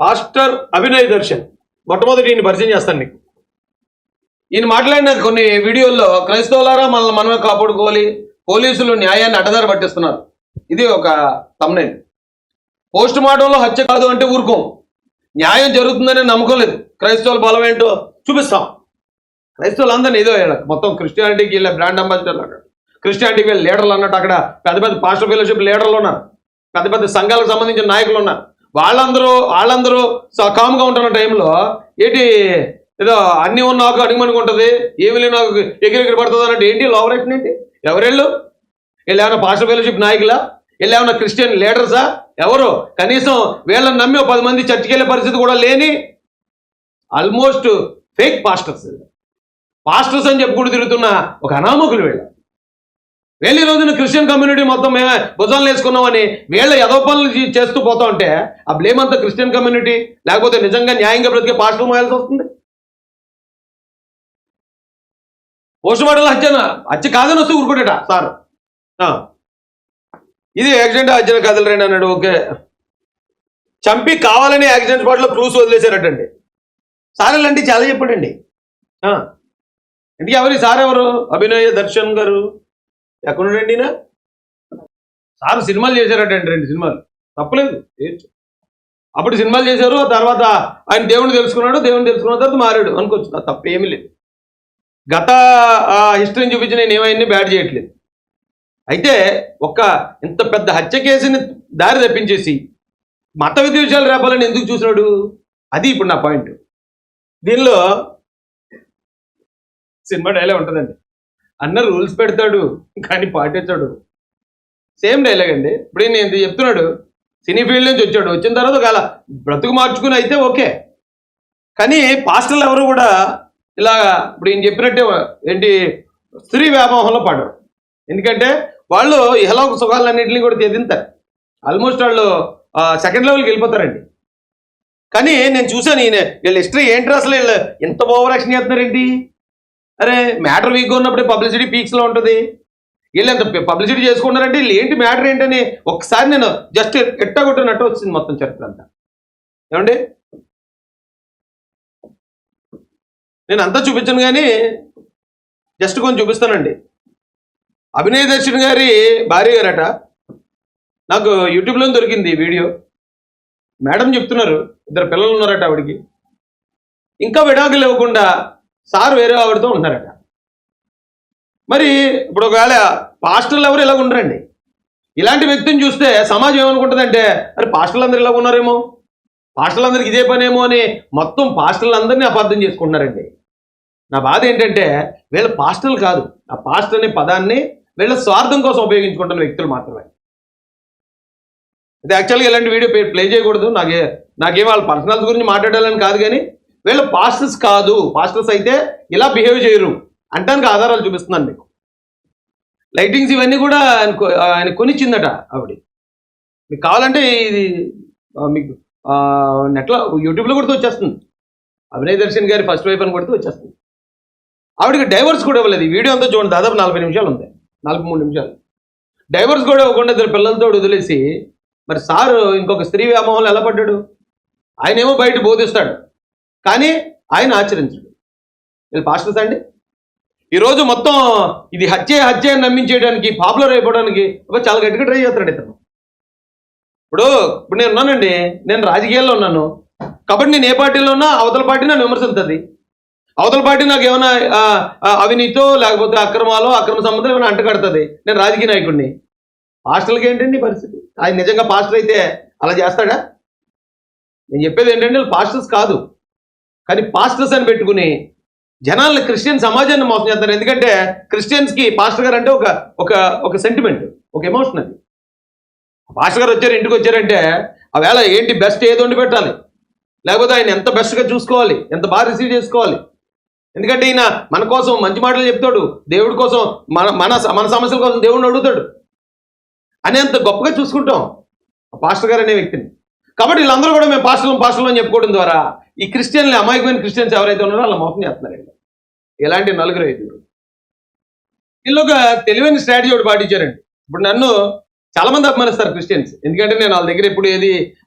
Pastor Abhinay Darshan మొట్టమొదటి ఈయన పరిచయం చేస్తాను మీకు. ఈయన మాట్లాడిన కొన్ని వీడియోల్లో క్రైస్తవులారా మనల్ని మనమే కాపాడుకోవాలి, పోలీసులు న్యాయాన్ని అడ్డదారి పట్టిస్తున్నారు, ఇది ఒక తమ్నైల్. పోస్ట్ మార్టంలో హత్య కాదు అంటే ఊరుకోం, న్యాయం జరుగుతుందనే నమ్మకం లేదు. క్రైస్తవుల బలం ఏంటో చూపిస్తాం. క్రైస్తవులందరినీ ఏదో మొత్తం క్రిస్టియానిటీకి వీళ్ళ బ్రాండ్ అంబాసిడర్లు అన్నాడు, క్రిస్టియానిటీకి వీళ్ళ లీడర్లు అన్నట్టు అక్కడ పెద్ద పెద్ద పాస్టర్ ఫెలోషిప్ లీడర్లు ఉన్నారు, పెద్ద పెద్ద సంఘాలకు సంబంధించిన నాయకులు ఉన్నారు. వాళ్ళందరూ కామ్గా ఉంటున్న టైంలో ఏంటి ఏదో అన్నీ ఉన్న నాకు అడిగమనికి ఉంటుంది, ఏమి లేని నాకు ఎగిరెగిరి పడుతుంది అన్నట్టు ఏంటి లోవరేషన్ ఏంటి? ఎవరెళ్ళు వీళ్ళు ఏమైనా పాస్టర్ ఫెలోషిప్ నాయకులా? వీళ్ళు ఏమైనా క్రిస్టియన్ లీడర్సా? ఎవరు? కనీసం వీళ్ళని నమ్మి 10 మంది చర్చికి వెళ్ళే పరిస్థితి కూడా లేని ఆల్మోస్ట్ ఫేక్ పాస్టర్స్ అని చెప్పుకుంటూ తిరుగుతున్న ఒక అనామకులు వీళ్ళు ఈ రోజున క్రిస్టియన్ కమ్యూనిటీ మొత్తం మేమే భుజాలు వేసుకున్నామని వీళ్ళ ఎదో పనులు చేస్తూ పోతా ఉంటే ఆ బ్లేమ్ అంతా క్రిస్టియన్ కమ్యూనిటీ, లేకపోతే నిజంగా న్యాయంగా బ్రతికే పాస్టర్ మోయాల్సి వస్తుంది. పోస్ట్ మార్టంలో హత్య కాదని వస్తే ఊరుకుంటాట సార్. ఇది యాక్సిడెంట్ హత్య కథలు రండి అన్నాడు. ఓకే, చంపి కావాలని యాక్సిడెంట్ స్పాట్లో క్రూస్ వదిలేశారటండి. సార్ ఇలాంటి చాలా చెప్పాడండి. ఇంటికి ఎవరు సార్? ఎవరు? అభినయ దర్శన్ గారు. ఎక్కడుండండి నా సార్? సినిమాలు చేశారటండి, 2 సినిమాలు. తప్పలేదు, అప్పుడు సినిమాలు చేశారు. ఆ తర్వాత ఆయన దేవుడిని తెలుసుకున్నాడు, దేవుడిని తెలుసుకున్న తర్వాత మారాడు అనుకోవచ్చు. తప్ప ఏమీ లేదు. గత హిస్టరీని చూపించి నేను ఏమైనా బ్యాడ్ చేయట్లేదు. అయితే ఇంత పెద్ద హత్య కేసుని దారి తప్పించేసి మత విద్వేషాలు రేపాలని ఎందుకు చూసినాడు? అది ఇప్పుడు నా పాయింట్. దీనిలో సినిమా డైలాగ్ ఉంటుందండి, అన్న రూల్స్ పెడతాడు కానీ పాటించాడు. సేమ్ డైలాగ్ అండి. ఇప్పుడు నేను చెప్తున్నాడు, సినీ ఫీల్డ్ నుంచి వచ్చాడు, వచ్చిన తర్వాత ఒక బ్రతుకు మార్చుకుని అయితే ఓకే, కానీ పాస్టర్లు ఎవరు కూడా ఇలా ఇప్పుడు ఈయన చెప్పినట్టే ఏంటి స్త్రీ వ్యామోహంలో పడరు. ఎందుకంటే వాళ్ళు ఇహలోక సుఖాలన్నింటినీ కూడా తెదింతారు. ఆల్మోస్ట్ వాళ్ళు సెకండ్ లెవెల్కి వెళ్ళిపోతారండి. కానీ నేను చూశాను వీళ్ళ హిస్టరీ ఏంటి అసలు, వీళ్ళు ఎంత ఓవర్ యాక్షన్ చేస్తున్నారేంటి? అరే మ్యాటర్ వీక్గా ఉన్నప్పుడే పబ్లిసిటీ పీక్స్లో ఉంటుంది. వీళ్ళు ఎంత పబ్లిసిటీ చేసుకుంటారంటే వీళ్ళు ఏంటి మ్యాటర్ ఏంటని ఒకసారి నేను జస్ట్ ఎట్టగొట్టినట్టు వచ్చింది మొత్తం చరిత్ర అంతా. ఏమండి, నేను అంతా చూపించాను కానీ జస్ట్ కొంచెం చూపిస్తానండి. అభినయ్ దర్శన్ గారి భార్య గారట, నాకు యూట్యూబ్లో దొరికింది వీడియో. మేడం చెప్తున్నారు 2 పిల్లలు ఉన్నారట ఆవిడికి, ఇంకా విడాకులు ఇవ్వకుండా సార్ వేరే ఆవిడతో ఉన్నారట. మరి ఇప్పుడు ఒకవేళ పాస్టర్లు ఎవరు ఇలా ఉండరండి. ఇలాంటి వ్యక్తిని చూస్తే సమాజం ఏమనుకుంటుందంటే అరే పాస్టర్లు అందరూ ఇలా ఉన్నారేమో, పాస్టర్లందరికీ ఇదే పనేమో అని మొత్తం పాస్టర్లందరినీ అపార్థం చేసుకుంటున్నారండి. నా బాధ ఏంటంటే వీళ్ళ పాస్టర్లు కాదు, ఆ పాస్టర్ అనే పదాన్ని వీళ్ళ స్వార్థం కోసం ఉపయోగించుకుంటున్న వ్యక్తులు మాత్రమే. ఇది యాక్చువల్గా ఇలాంటి వీడియో ప్లే చేయకూడదు. నాకేం వాళ్ళ పర్సనల్స్ గురించి మాట్లాడాలని కాదు, కానీ వీళ్ళ పాస్టర్స్ కాదు. పాస్టర్స్ అయితే ఇలా బిహేవ్ చేయరు అంటానికి ఆధారాలు చూపిస్తున్నాను మీకు. లైటింగ్స్ ఇవన్నీ కూడా ఆయన కొనిచ్చిందట ఆవిడ. మీకు కావాలంటే ఇది మీకు నెట్లో యూట్యూబ్లో కొడితే వచ్చేస్తుంది. అభినయ్ దర్శన్ గారి ఫస్ట్ వైఫ్ అని కొడితే వచ్చేస్తుంది. ఆవిడకి డైవర్స్ కూడా ఇవ్వలేదు. ఈ వీడియో అంతా చూడండి, దాదాపు 40 నిమిషాలు ఉంది, 43 నిమిషాలు. డైవర్స్ కూడా ఇవ్వకుండా 2 పిల్లలతో వదిలేసి మరి సారు ఇంకొక స్త్రీ వ్యామోహంలో ఎలా పడ్డాడు? ఆయనేమో బయట బోధిస్తాడు కానీ ఆయన ఆచరించడు. వీళ్ళు పాస్టర్స్ అండి. ఈరోజు మొత్తం ఇది హత్య అని నమ్మించేయడానికి, పాపులర్ అయిపోవడానికి చాలా గట్టిగా ట్రై చేస్తాడు ఇతను. ఇప్పుడు నేను ఉన్నానండి, నేను రాజకీయాల్లో ఉన్నాను కాబట్టి నేను ఏ పార్టీలో ఉన్నా అవతల పార్టీ నన్ను విమర్శిస్తుంది. అవతల పార్టీ నాకు ఏమైనా అవినీతో లేకపోతే అక్రమ సంబంధం ఏమైనా అంటగడుతుంది. నేను రాజకీయ నాయకుడిని. పాస్టర్లకి ఏంటండి పరిస్థితి? ఆయన నిజంగా పాస్టర్ అయితే అలా చేస్తాడా? నేను చెప్పేది ఏంటంటే పాస్టర్స్ కాదు, కానీ పాస్టర్స్ అని పెట్టుకుని జనాల్ని క్రిస్టియన్ సమాజాన్ని మోసం చేస్తారు. ఎందుకంటే క్రిస్టియన్స్కి పాస్టర్ గారు అంటే ఒక సెంటిమెంట్, ఒక ఎమోషన్. అది పాస్టర్ గారు వచ్చారు, ఇంటికి వచ్చారంటే ఆ వేళ ఏంటి బెస్ట్ ఏది వండి పెట్టాలి, లేకపోతే ఆయన ఎంత బెస్ట్గా చూసుకోవాలి, ఎంత బాగా రిసీవ్ చేసుకోవాలి. ఎందుకంటే ఈయన మన కోసం మంచి మాటలు చెప్తాడు, దేవుడి కోసం మన సమస్యల కోసం దేవుడిని అడుగుతాడు అని అంత గొప్పగా చూసుకుంటాం పాస్టర్ గారు అనే వ్యక్తిని. కాబట్టి వీళ్ళందరూ కూడా మేము పాస్టర్లు అని చెప్పుకోవడం ద్వారా ఈ క్రిస్టియన్లు, అమాయకమైన క్రిస్టియన్స్ ఎవరైతే ఉన్నారో వాళ్ళ మోసం చేస్తున్నారండి. ఇలాంటి 4-5 వీళ్ళు ఒక తెలివైన స్ట్రాటజీ ఒకటి పాటించారండి. ఇప్పుడు నన్ను చాలా మంది అభిమానిస్తారు క్రిస్టియన్స్, ఎందుకంటే నేను వాళ్ళ దగ్గర ఎప్పుడు ఏది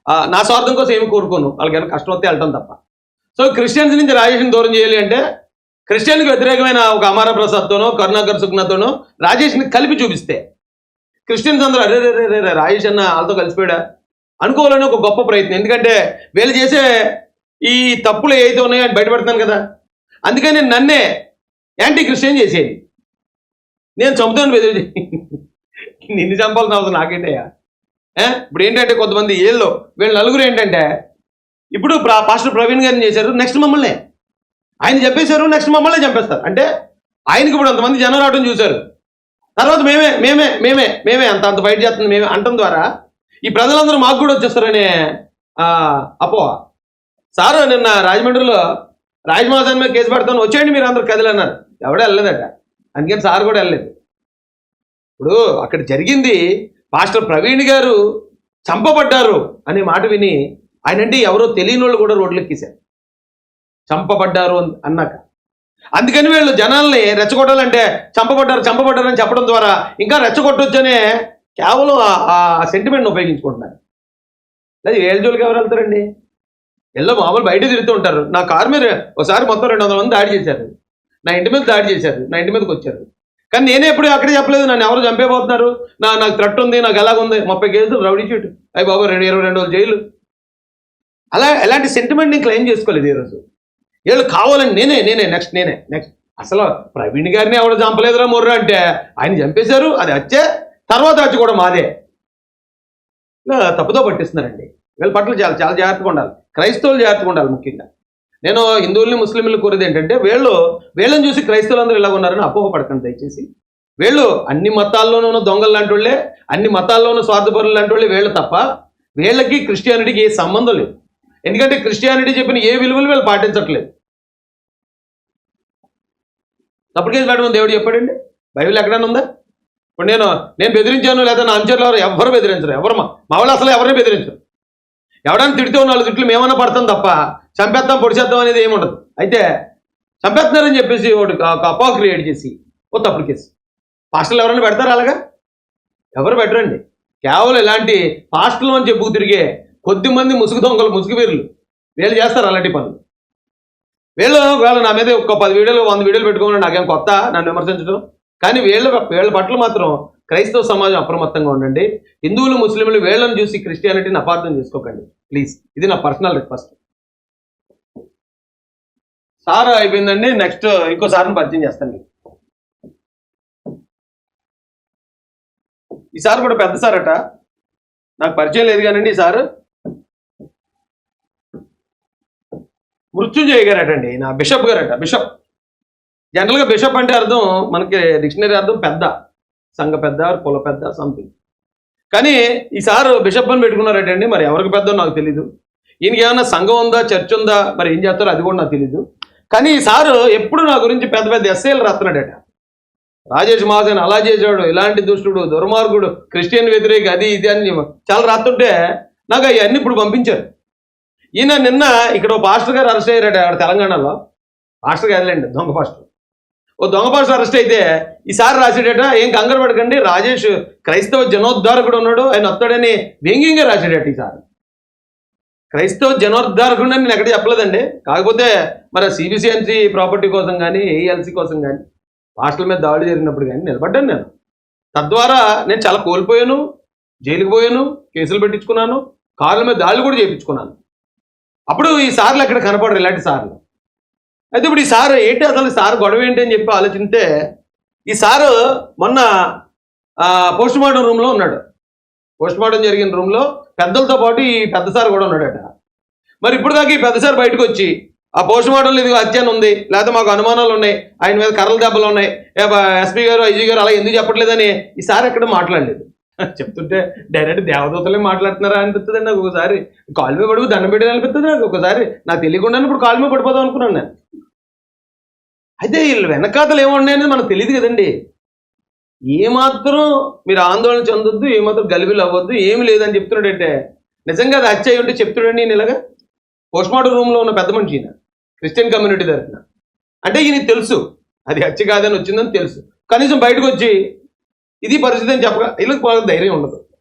నా స్వార్థం కోసం ఏమి కోరుకోను, వాళ్ళకి ఏమైనా కష్టం వస్తే వెళ్తాం తప్ప. సో క్రిస్టియన్స్ నుంచి రాజేష్ని దూరం చేయాలి అంటే క్రిస్టియన్కి వ్యతిరేకమైన ఒక అమర ప్రసాద్తోనో కరుణాకర్ సుగ్నాతోనో రాజేష్ని కలిపి చూపిస్తే క్రిస్టియన్స్ అందరూ అరే రే రే రే రాజేష్ అన్న వాళ్ళతో కలిసిపోయాడా అనుకోవాలని ఒక గొప్ప ప్రయత్నం. ఎందుకంటే వీళ్ళు చేసే ఈ తప్పులు ఏవైతే ఉన్నాయో అని బయటపడుతున్నాను కదా, అందుకని నన్నే యాంటీ క్రిస్టియన్ చేసేది. నేను చంపుతాను బెదిరి నిన్ను చంపాల్సిన అవసరం నాకేంటయ్యా. ఇప్పుడు ఏంటంటే కొంతమంది వీళ్ళు నలుగురు ఏంటంటే ఇప్పుడు పాస్టర్ ప్రవీణ్ గారిని చేశారు, నెక్స్ట్ మమ్మల్ని ఆయన చెప్పేశారు, నెక్స్ట్ మమ్మల్ని చంపేస్తారు. అంటే ఆయనకి ఇప్పుడు అంతమంది జనం రావడం చూశారు, తర్వాత మేమే మేమే మేమే మేమే అంత ఫైట్ చేస్తుంది మేమే అంటం ద్వారా ఈ ప్రజలందరూ మాకు కూడా వచ్చేస్తారనే అపోహ. సార్ నిన్న రాజమండ్రిలో రాజమహాజన్ మీద కేసు పెడతాను వచ్చేయండి మీరు అందరు కదిలి అన్నారు, ఎవడో వెళ్ళలేదట, అందుకని సార్ కూడా వెళ్ళలేదు. ఇప్పుడు అక్కడ జరిగింది పాస్టర్ ప్రవీణ్ గారు చంపబడ్డారు అనే మాట విని ఆయన అంటే ఎవరో తెలియని వాళ్ళు కూడా రోడ్లెక్కేశారు చంపబడ్డారు అన్నాక. అందుకని వీళ్ళు జనాల్ని రెచ్చగొట్టాలంటే చంపబడ్డారు అని చెప్పడం ద్వారా ఇంకా రెచ్చగొట్టొచ్చనే కేవలం ఆ సెంటిమెంట్ని ఉపయోగించుకుంటున్నారు. లేదు ఏళ్ళ జోలికి ఎవరు వెళ్తారండి, ఎల్లో మామూలు బయట తిరుగుతూ ఉంటారు. నా కారు మీద ఒకసారి మొత్తం 200 మంది దాడి చేశారు, నా ఇంటి మీద దాడి చేశారు, నా ఇంటి మీదకి వచ్చారు. కానీ నేనే ఎప్పుడు అక్కడే చెప్పలేదు నన్ను ఎవరు చంపేపోతున్నారు, నాకు థ్రెట్ ఉంది, నాకు ఎలాగుంది, 30 కేసులు రౌడీ షీట్, అయ్యి బాబు 22 రోజులు జైలు. అలా ఎలాంటి సెంటిమెంట్ని క్లెయిమ్ చేసుకోలేదు ఈరోజు. వీళ్ళు కావాలని నేనే నెక్స్ట్ అసలు ప్రవీణ్ గారిని ఎవరు చంపలేదురా మొర్ర అంటే ఆయన చంపేశారు, అది వచ్చే తర్వాత వచ్చి కూడా మాదే. ఇలా తప్పుతో పట్టిస్తున్నారండి. వీళ్ళ పట్ల చాలా చాలా జాగ్రత్తగా ఉండాలి, క్రైస్తవులు జాగ్రత్తగా ఉండాలి. ముఖ్యంగా నేను హిందువుల్ని ముస్లింలు కోరేది ఏంటంటే వీళ్ళని చూసి క్రైస్తవులందరూ ఇలా ఉన్నారని అపోహపడకండి దయచేసి. వీళ్ళు అన్ని మతాల్లోనూ దొంగలు లాంటి వాళ్ళే, అన్ని మతాల్లోనూ స్వార్థపరులు లాంటి వాళ్ళే వీళ్ళు తప్ప వీళ్ళకి క్రిస్టియానిటీకి ఏ సంబంధం లేదు. ఎందుకంటే క్రిస్టియానిటీ చెప్పిన ఏ విలువలు వీళ్ళు పాటించట్లేదు. తప్పుడు కేసు పెట్టమని దేవుడు చెప్పాడండి, బైబిల్ ఎక్కడైనా ఉందా? ఇప్పుడు నేను బెదిరించాను లేదా నా అంచర్లు ఎవరు బెదిరించరు, ఎవరు మా వాళ్ళు అసలు ఎవరిని బెదిరించరు. ఎవడైనా తిడితే 4 తిట్లు మేమన్నా పడతాం తప్ప చంపేద్దాం పొడిచేద్దాం అనేది ఏముండదు. అయితే చంపేస్తున్నారని చెప్పేసి ఒక అపోహ క్రియేట్ చేసి ఓ తప్పుడు కేసు పాస్టర్లు ఎవరైనా పెడతారా? అలాగా ఎవరు పెట్టరండి. కేవలం ఇలాంటి పాస్టర్లు అని చెప్పుకు తిరిగే కొద్దిమంది ముసుగు దొంగలు, ముసుగు వీరులు వీళ్ళు చేస్తారు అలాంటి పనులు. వీళ్ళు నా మీద ఒక 10 వీడియోలు 100 వీడియోలు పెట్టుకోమని నాకేం కొత్త నన్ను విమర్శించడం. కానీ వీళ్ళ పట్ల మాత్రం క్రైస్తవ సమాజం అప్రమత్తంగా ఉండండి. హిందువులు ముస్లింలు వీళ్ళని చూసి క్రిస్టియానిటీని అపార్థం చేసుకోకండి ప్లీజ్. ఇది నా పర్సనల్ రిక్వెస్ట్. సార్ అయిపోయిందండి, నెక్స్ట్ ఇంకో సార్ని పరిచయం చేస్తాను మీకు. ఈ సార్ కూడా పెద్ద సార్ అట, నాకు పరిచయం లేదు కానండి. ఈ సార్ మృత్యుంజయ గారటండి, నా బిషప్ గారట. బిషప్ జనరల్గా బిషప్ అంటే అర్థం మనకి డిక్షనరీ అర్థం పెద్ద, సంఘ పెద్ద, కుల పెద్ద సంథింగ్. కానీ ఈసారి బిషప్ అని పెట్టుకున్నారటండి, మరి ఎవరికి పెద్దో నాకు తెలీదు. ఈయనకి ఏమన్నా సంఘం ఉందా, చర్చ్ ఉందా, మరి ఏం చేస్తారో అది కూడా నాకు తెలీదు. కానీ ఈసారి ఎప్పుడు నా గురించి పెద్ద పెద్ద ఎస్ఐలు రాస్తున్నాడట. రాజేష్ మహాజన్ అలా చేశాడు, ఇలాంటి దుష్టుడు, దుర్మార్గుడు, క్రిస్టియన్ వ్యతిరేక, అది ఇది అని చాలా రాస్తుంటే నాకు అవన్నీ ఇప్పుడు పంపించారు. ఈయన నిన్న ఇక్కడ ఓ పాస్టర్ గారు అరెస్ట్ అయ్యారట తెలంగాణలో. పాస్టర్ గారులేండి, దొంగ పాస్టర్. ఓ దొంగ పాస్టర్ అరెస్ట్ అయితే ఈసారి రాసాడట, ఏం కంగారు పడకండి రాజేష్ క్రైస్తవ జనోద్ధారకుడు ఉన్నాడు, ఆయన వస్తాడని వ్యంగ్యంగా రాసాడట. ఈసారి క్రైస్తవ జనోద్ధారకుడు అని నేను ఎక్కడ చెప్పలేదండి. కాకపోతే మరి సిబిసిఎన్సి ప్రాపర్టీ కోసం కానీ ఏఎల్సి కోసం కానీ పాస్టర్ల మీద దాడి జరిగినప్పుడు కానీ నిలబడ్డాను నేను. తద్వారా నేను చాలా కోల్పోయాను, జైలుకి పోయాను, కేసులు పెట్టించుకున్నాను, కార్ల మీద దాడులు కూడా చేయించుకున్నాను. అప్పుడు ఈ సార్లు ఎక్కడ కనపడరు ఇలాంటి సార్లు. అయితే ఇప్పుడు ఈ సార్ ఏంటి అసలు సార్ గొడవ ఏంటి అని చెప్పి ఆలోచిస్తే ఈ సారు మొన్న పోస్ట్ మార్టం రూమ్లో ఉన్నాడు. పోస్ట్ మార్టం జరిగిన రూమ్లో పెద్దలతో పాటు ఈ పెద్ద సార్ కూడా ఉన్నాడట. మరి ఇప్పుడు దాకా ఈ పెద్ద సార్ బయటకు వచ్చి ఆ పోస్ట్ మార్టంలో ఇది హత్యను ఉంది, లేకపోతే మాకు అనుమానాలు ఉన్నాయి, ఆయన మీద కర్రల దెబ్బలు ఉన్నాయి, ఎస్పీ గారు ఐజీ గారు అలా ఎందుకు చెప్పట్లేదని ఈ సార్ ఎక్కడ మాట్లాడలేదు. చెప్తుంటే డైరెక్ట్ దేవదూతలే మాట్లాడుతున్నారా అనిపిస్తుంది నాకు. ఒకసారి కాలు మీద పడుకు దండం పెట్టేది అనిపిస్తుంది నాకు. ఒకసారి నాకు తెలియకుండానే ఇప్పుడు కాలు మీద పడిపోదాం అనుకున్నాను నేను. అయితే వీళ్ళు వెనకాతలు ఏమున్నాయనేది మనకు తెలియదు కదండి. ఏమాత్రం మీరు ఆందోళన చెందొద్దు, ఏమాత్రం గలిబిలు అవ్వద్దు, ఏమి లేదని చెప్తున్నాడంటే నిజంగా అది హత్య అయ్యి ఉంటే చెప్తున్నాడండి ఈయన ఇలాగా. పోస్ట్ మార్టం రూమ్లో ఉన్న పెద్ద మనిషి ఈయన, క్రిస్టియన్ కమ్యూనిటీ తరఫున. అంటే ఈయనకి తెలుసు అది హత్య కాదని వచ్చిందని తెలుసు, కనీసం బయటకు వచ్చి ఇది పరిస్థితి అని చెప్పగా వీళ్ళకి ధైర్యం ఉండదు.